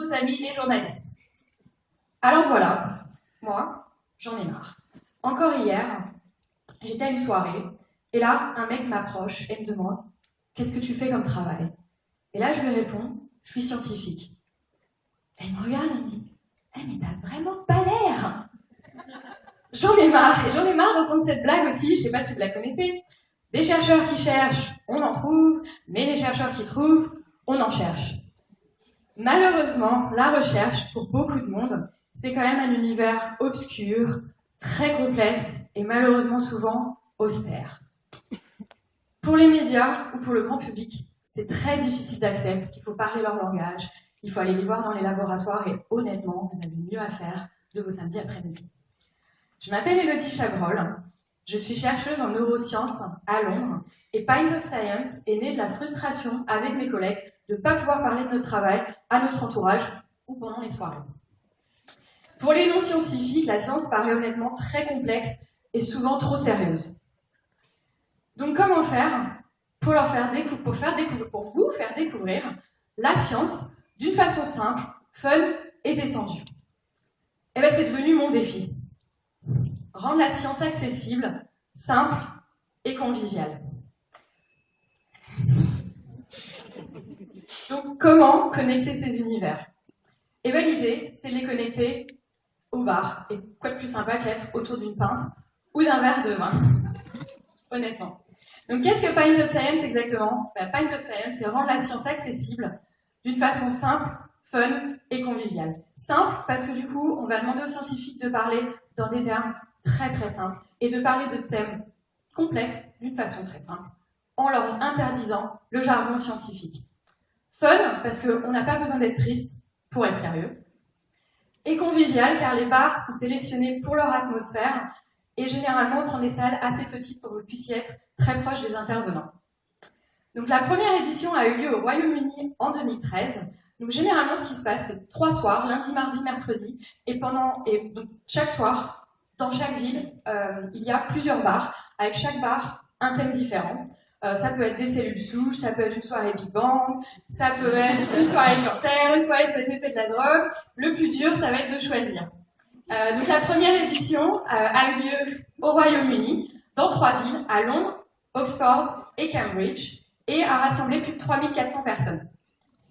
nos amis les journalistes. Alors voilà, moi, j'en ai marre. Encore hier, j'étais à une soirée, et là, un mec m'approche et me demande « Qu'est-ce que tu fais comme travail ?» Et là, je lui réponds « Je suis scientifique. » Et il me regarde et me dit « Eh, mais t'as vraiment pas l'air !» J'en ai marre, et j'en ai marre d'entendre cette blague aussi, je sais pas si vous la connaissez. Des chercheurs qui cherchent, on en trouve, mais les chercheurs qui trouvent, on en cherche. Malheureusement, la recherche, pour beaucoup de monde, c'est quand même un univers obscur, très complexe et malheureusement souvent austère. Pour les médias ou pour le grand public, c'est très difficile d'accès parce qu'il faut parler leur langage, il faut aller les voir dans les laboratoires et honnêtement, vous avez mieux à faire de vos samedis après-midi. Je m'appelle Élodie Chabrol, je suis chercheuse en neurosciences à Londres et Pint of Science est née de la frustration avec mes collègues de ne pas pouvoir parler de notre travail à notre entourage ou pendant les soirées. Pour les non-scientifiques, la science paraît honnêtement très complexe et souvent trop sérieuse. Donc comment faire pour vous faire découvrir la science d'une façon simple, fun et détendue? Eh bien, c'est devenu mon défi. Rendre la science accessible, simple et conviviale. Donc, comment connecter ces univers? Eh bien, l'idée, c'est de les connecter au bar. Et quoi de plus sympa qu'être autour d'une pinte ou d'un verre de vin, honnêtement. Donc, qu'est-ce que Pint of Science exactement? Pint of Science, c'est rendre la science accessible d'une façon simple, fun et conviviale. Simple, parce que du coup, on va demander aux scientifiques de parler dans des termes très très simples et de parler de thèmes complexes d'une façon très simple, en leur interdisant le jargon scientifique. Fun, parce qu'on n'a pas besoin d'être triste pour être sérieux. Et convivial, car les bars sont sélectionnés pour leur atmosphère et généralement on prend des salles assez petites pour que vous puissiez être très proches des intervenants. Donc la première édition a eu lieu au Royaume-Uni en 2013. Donc généralement ce qui se passe, c'est 3 soirs, lundi, mardi, mercredi, et donc, chaque soir, dans chaque ville, il y a plusieurs bars, avec chaque bar un thème différent. Ça peut être des cellules souches, ça peut être une soirée Big Bang, ça peut être une soirée cancer, une soirée sur les effets de la drogue. Le plus dur, ça va être de choisir. Donc la première édition a eu lieu au Royaume-Uni, dans 3 villes, à Londres, Oxford et Cambridge, et a rassemblé plus de 3400 personnes.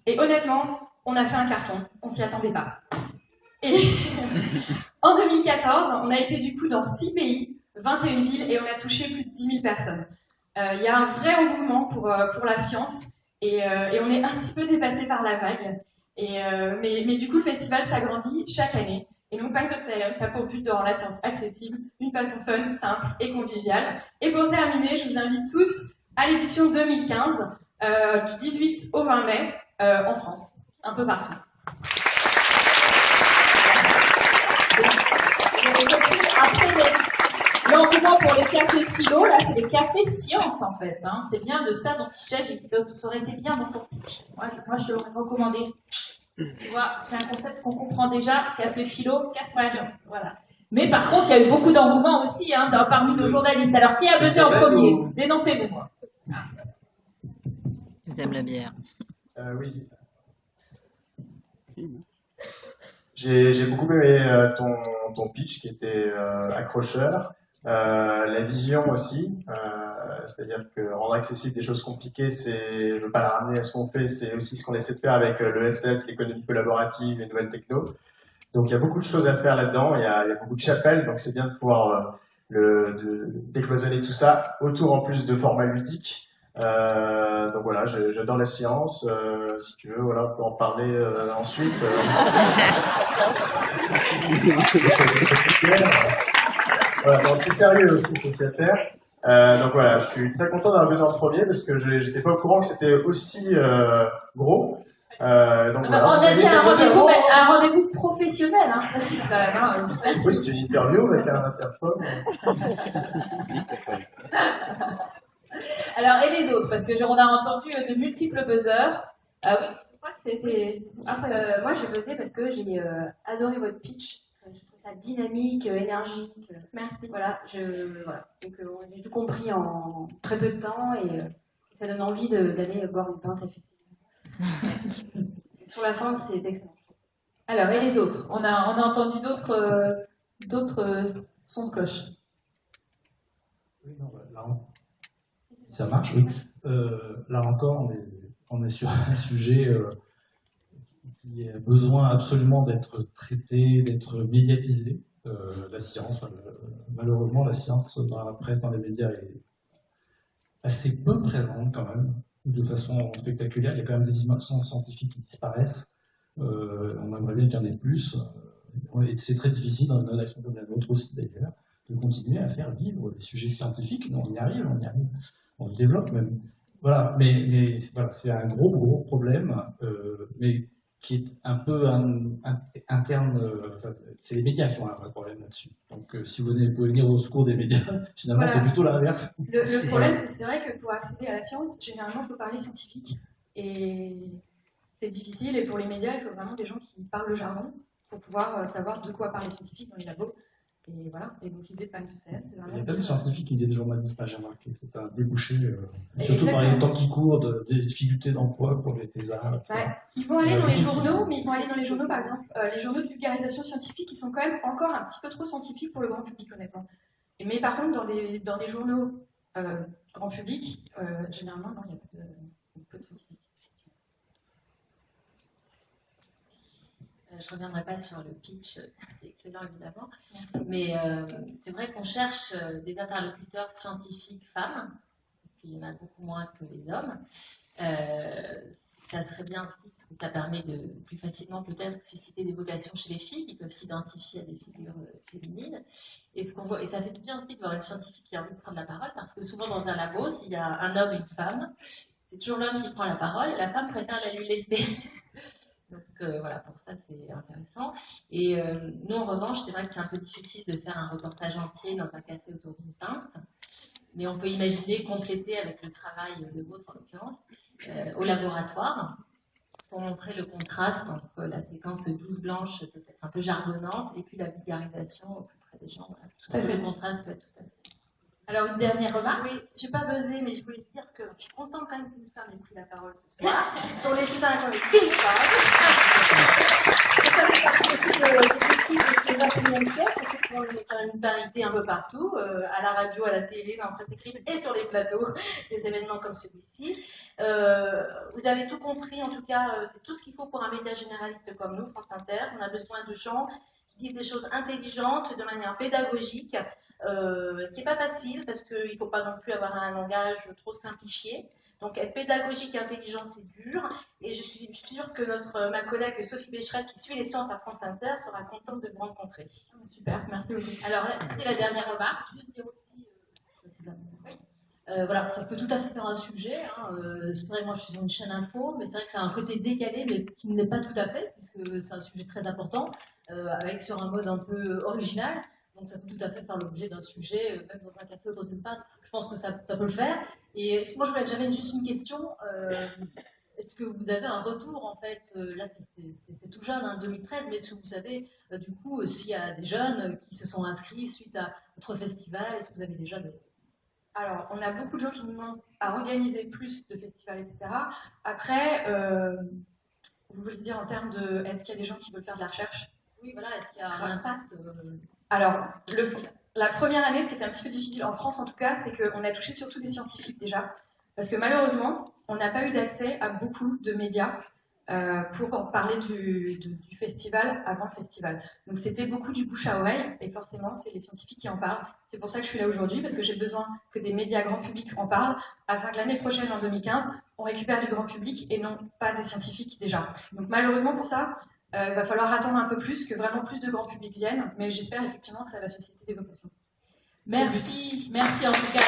Et honnêtement, on a fait un carton, on s'y attendait pas. Et en 2014, on a été du coup dans 6 pays, 21 villes, et on a touché plus de 10 000 personnes. Il y a un vrai engouement pour la science et on est un petit peu dépassé par la vague. Mais du coup, le festival s'agrandit chaque année. Et donc, Pint of Science, ça a pour but de rendre la science accessible d'une façon fun, simple et conviviale. Et pour terminer, je vous invite tous à l'édition 2015, du 18 au 20 mai, en France, un peu partout. L'engouement pour les cafés philo, là, c'est les cafés science, en fait. Hein. C'est bien de ça dont il s'agit. Ça aurait été bien dans ton pitch. Moi, je l'aurais recommandé. Tu vois, c'est un concept qu'on comprend déjà. Café philo, café science. Voilà. Mais par contre, il y a eu beaucoup d'engouement aussi parmi nos journalistes. Alors, qui a buzzé en premier? Dénoncez-vous. J'aime la bière. Oui. J'ai beaucoup aimé ton pitch qui était accrocheur. La vision aussi, c'est-à-dire que rendre accessible des choses compliquées, je veux pas la ramener à ce qu'on fait, c'est aussi ce qu'on essaie de faire avec l'ESS, l'économie collaborative, les nouvelles techno. Donc il y a beaucoup de choses à faire là-dedans, il y a beaucoup de chapelles, donc c'est bien de pouvoir de décloisonner tout ça autour en plus de formats ludiques. Donc voilà, j'adore la science. Si tu veux, voilà, on peut en parler ensuite. Voilà, donc c'est sérieux aussi sociétaire. Donc voilà, je suis très content d'avoir besoin en premier parce que j'étais pas au courant que c'était aussi gros. Donc voilà, on a dit un rendez-vous professionnel, hein, précise quand même. Hein, oui, c'est une interview avec un interphone. Alors, et les autres? Parce que on a entendu de multiples buzzers. Oui, je crois que c'était... moi, j'ai buzzé parce que j'ai adoré votre pitch. Je trouve ça dynamique, énergique. Merci. Voilà, Donc, j'ai tout compris en très peu de temps et ça donne envie d'aller boire une pinte, effectivement. Pour la fin, c'est excellent. Alors, et les autres? On a entendu d'autres sons de cloche. Oui, non, là, ça marche, oui. Là encore, on est sur un sujet qui a besoin absolument d'être traité, d'être médiatisé. La science, malheureusement, la science dans la presse, dans les médias est assez peu présente quand même, de façon spectaculaire. Il y a quand même des dimensions scientifiques qui disparaissent. On aimerait bien qu'il y en ait plus. Et c'est très difficile dans une rédaction comme la nôtre aussi d'ailleurs, de continuer à faire vivre les sujets scientifiques. Mais on y arrive, on le développe même. Voilà, mais voilà, c'est un gros problème, mais qui est un peu interne. C'est les médias qui ont un vrai problème là-dessus. Donc, si vous pouvez venir au secours des médias, finalement, Voilà. c'est plutôt l'inverse. Le problème, c'est vrai que pour accéder à la science, généralement, il faut parler scientifique. Et c'est difficile. Et pour les médias, il faut vraiment des gens qui parlent le jargon pour pouvoir savoir de quoi parlent les scientifiques dans les labos. Et voilà. Et donc, l'idée de Panne Success, c'est vraiment. Il y a plein de scientifiques qui viennent journalistes, j'ai remarqué. C'est un débouché, surtout Exactement. par les temps qui courent, des difficultés d'emploi pour les thésards. Ouais. Ils vont aller dans les journaux, mais ils vont aller dans les journaux, par exemple, les journaux de vulgarisation scientifique, qui sont quand même encore un petit peu trop scientifiques pour le grand public, honnêtement. Mais par contre, dans les journaux grand public, généralement, non, il y a peu de scientifiques. Je ne reviendrai pas sur le pitch, c'est excellent évidemment, mais c'est vrai qu'on cherche des interlocuteurs scientifiques femmes, parce qu'il y en a beaucoup moins que les hommes. Ça serait bien aussi parce que ça permet de plus facilement peut-être susciter des vocations chez les filles qui peuvent s'identifier à des figures féminines. Et ce qu'on voit, et ça fait du bien aussi de voir une scientifique qui a envie de prendre la parole, parce que souvent dans un labo, s'il y a un homme et une femme, c'est toujours l'homme qui prend la parole et la femme préfère la lui laisser. Donc voilà, pour ça c'est intéressant. Et nous en revanche, c'est vrai que c'est un peu difficile de faire un reportage entier dans un café autour d'une pinte, mais on peut imaginer compléter avec le travail de vôtre en l'occurrence au laboratoire pour montrer le contraste entre la séquence douce blanche peut-être un peu jargonnante et puis la vulgarisation au plus près des gens. Voilà. Tout ça, le contraste peut être tout à fait. Alors, une dernière remarque. Oui, j'ai pas buzzé, mais je voulais dire que je suis contente quand même qu'une femme ait pris la parole ce soir. Sur les 5, on est pile femmes. Ça fait partie aussi de ce 21e siècle, parce qu'on est quand même une parité un peu partout, à la radio, à la télé, dans la presse écrite et sur les plateaux, des événements comme celui-ci. Vous avez tout compris, en tout cas, c'est tout ce qu'il faut pour un média généraliste comme nous, France Inter. On a besoin de gens qui disent des choses intelligentes, de manière pédagogique. Ce qui n'est pas facile parce qu'il ne faut pas non plus avoir un langage trop simplifié. Donc être pédagogique et intelligent, c'est dur. Et je suis sûre que ma collègue Sophie Pécherel, qui suit les sciences à France Inter, sera contente de vous rencontrer. Super, merci beaucoup. Alors, c'était la dernière remarque. Juste dire aussi, voilà, ça peut tout à fait faire un sujet. C'est vrai que moi je suis sur une chaîne info, mais c'est vrai que c'est un côté décalé, mais qui ne l'est pas tout à fait, puisque c'est un sujet très important, avec sur un mode un peu original. Donc ça peut tout à fait faire l'objet d'un sujet, même dans un café autour d'une pâte. Je pense que ça peut le faire. Et moi j'avais juste une question. Est-ce que vous avez un retour en fait, là c'est tout jeune, 2013, mais est-ce que vous savez du coup s'il y a des jeunes qui se sont inscrits suite à votre festival, est-ce que vous avez déjà des... Alors, on a beaucoup de gens qui nous demandent à organiser plus de festivals, etc. Après, vous voulez dire en termes de, est-ce qu'il y a des gens qui veulent faire de la recherche? Oui, voilà, est-ce qu'il y a un impact Alors, la première année, ce qui était un petit peu difficile en France en tout cas, c'est qu'on a touché surtout des scientifiques déjà. Parce que malheureusement, on n'a pas eu d'accès à beaucoup de médias pour parler du festival avant le festival. Donc c'était beaucoup du bouche à oreille, et forcément, c'est les scientifiques qui en parlent. C'est pour ça que je suis là aujourd'hui, parce que j'ai besoin que des médias grand public en parlent, afin que l'année prochaine, en 2015, on récupère du grand public et non pas des scientifiques déjà. Donc malheureusement pour ça, il va falloir attendre un peu plus, que vraiment plus de grand public viennent, mais j'espère effectivement que ça va susciter des vocations. Merci en tout cas.